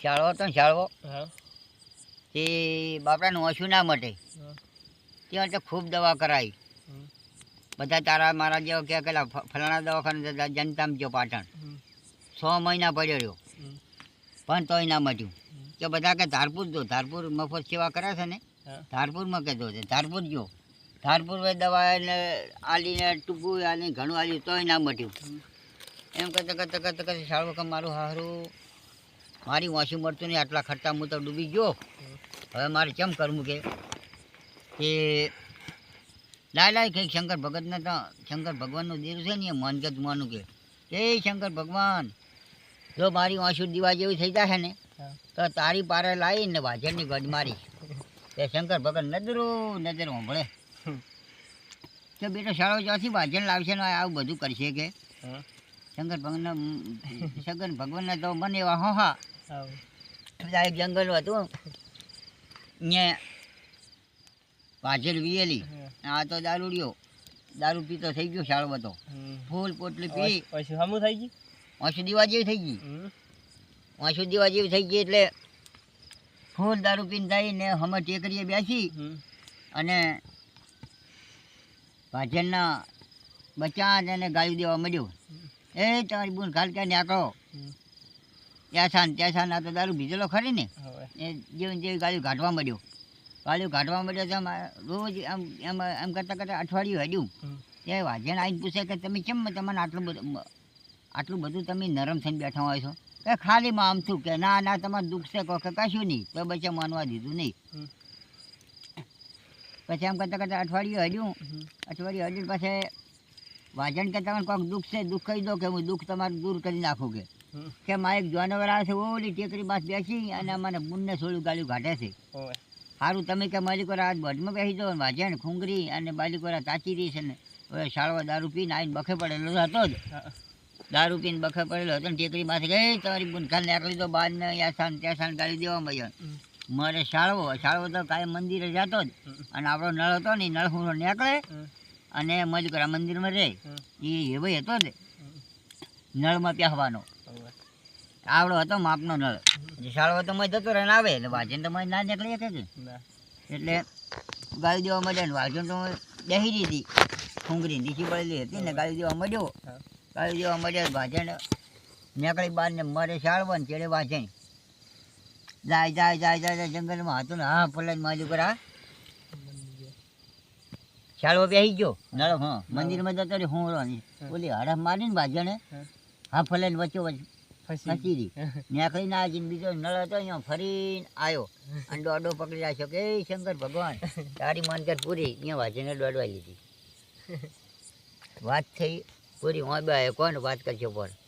શાળો હતો ને શાળો હા તે બાપડાનું ઓછું ના મટે ત્યાં તો ખૂબ દવા કરાવી બધા તારા મારા જેવા કે પેલા ફલાણા દવાખાને જનતામાં જો પાટણ 6 મહિના પડ્યો રહ્યો પણ તોય ના મટ્યું કે બધા કે ધારપુર જો ધારપુર મફત સેવા કરે છે ને ધારપુરમાં કહેતો છે ધારપુર જો ધારપુર દવા એને આલીને ટૂંકું આલી ઘણું આલ્યું તોય ના મટ્યું એમ કરતા શાળો કે મારું હારું મારી વાંસી મળતું નહીં આટલા ખર્ચા હું તો ડૂબી ગયો હવે મારે કેમ કરવું કે લાય કંઈક શંકર ભગતને તો શંકર ભગવાનનું દેર છે ને એ મન કે માનું કે શંકર ભગવાન જો મારી વાંસુ દીવા જેવી થઈ જશે ને તો તારી પારે લાવીને વાજણની ગઢ મારી તે શંકર ભગત નજરો સાંભળે તો બેટા શાળો જ્યાંથી વાજણ લાવશે ને આવું બધું કરશે કે શંકર ભગવાનને તો મને એવા હા એક જંગલ હતું અહીંયા વાજર વિયેલી આ તો દારૂડિયો દારૂ પીતો થઈ ગયો શાળો હતો ફૂલ પોટલી પી હમું થઈ ગઈ વાંસુ દીવા જેવી થઈ ગઈ વાંસુ દીવા જેવી થઈ ગઈ એટલે ફૂલ દારૂ પીને થઈને હમે ટેકરીએ બેસી અને ભાજનના બચ્ચા એને ગાળી દેવા મળ્યું તમારી બૂન ખાલ ક્યાં નાખો ત્યાં આ તો દારૂ ભીજેલો ખરી ને એ જેવી ગાળ્યું ઘાટવા મળ્યો તો રોજ એમ કરતાં અઠવાડિયું હડ્યું એ વાજણ આવીને પૂછે કે તમે કેમ તમને આટલું બધું તમે નરમ થઈને બેઠા હોય છો કે ખાલીમાં આમ થયું કે ના તમારે દુઃખ છે કહો કે કશું નહીં તો બચ્ચા માનવા દીધું નહીં પછી એમ કરતાં અઠવાડિયું હડ્યું પછી વાજણ કે તમને કોઈક દુઃખ છે દુઃખ કહી દો કે હું દુઃખ તમારું દૂર કરી નાખું કે મારે એક જાનવર આવે છે ઓલી ટેકરી પાસે બેસી અને મને બૂનને થોડું ગાળ્યું કાઢે છે સારું તમે કે માલિકોરા આજ બઢમાં બેસી જાઓ વાજણ ખૂંગરી અને બાલિકોરા તાચી રહી છે ને હવે શાળવા દારૂ પીને આવીને બખે પડેલો હતો જ દારૂ પીને બખે પડેલો હતો ને ટેકરી પાસે ગઈ તમારી બૂન ખાલ નાખી દો બાર ને ત્યાં ગાળી દેવા મળ્યો મારે શાળવો તો કાંઈ મંદિરે જતો જ અને આપણો નળ હતો ને નળ ખૂણો નીકળે અને મલિકોરા મંદિરમાં રહે એ એવો હતો જ નળમાં પહેવાનો આવડો હતો માપનો નળ શાળો તો મય જતો રહે ને આવે એટલે વાજન તો મય ના નીકળી શકે એટલે ગાળી દેવા મળ્યા ને વાજન તો બેસી દીધી ખૂંગરી નીચી પડેલી હતી ને ગાળી દેવા મળ્યો વાજણ નીકળી બહાર ને મરે શાળવો ને ચેડે વાજણ જાય જંગલમાં હતું ને હા ફલાઈ માજુ કરા શાળવો બેસી ગયો નળ મંદિરમાં જતો રે હું ઓલી હડફ મારીને વાજણે હા ફલાઈને વચ્ચે ખસી રહી નીકળીને આજીને બીજો નળ હતો અહીંયા ફરીને આવ્યો અને દોડો પકડી રાખ્યો કે શંકર ભગવાન તારી માનકર પૂરી અહીંયા વાજને દોડવા લીધી વાત થઈ પૂરી હું બે કોણ વાત કરશો પણ